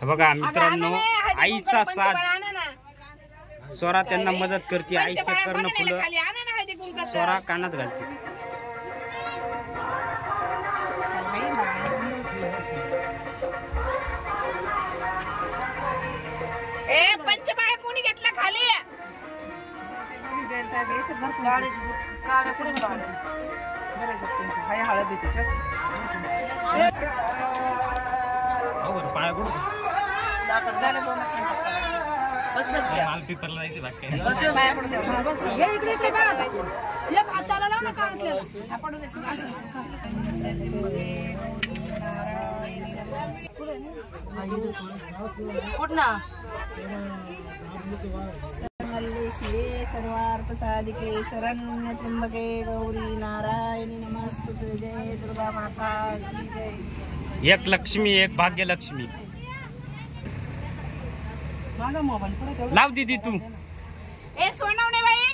बघा मित्रांनो, आईचा साज स्वरा त्यांना मदत करते. आईचे कर्ण फुलं स्वरा कानात घालते. पंचमाळा कोणी घेतला खाली? शिवे सर्वार्थ साधिके शरण्य त्र्यंबके गौरी नारायणी नमस्तुते. जय दुर्गा माता की जय. एक लक्ष्मी एक भाग्यलक्ष्मी. लाव दीदी तू. ए सोनवणे बाई.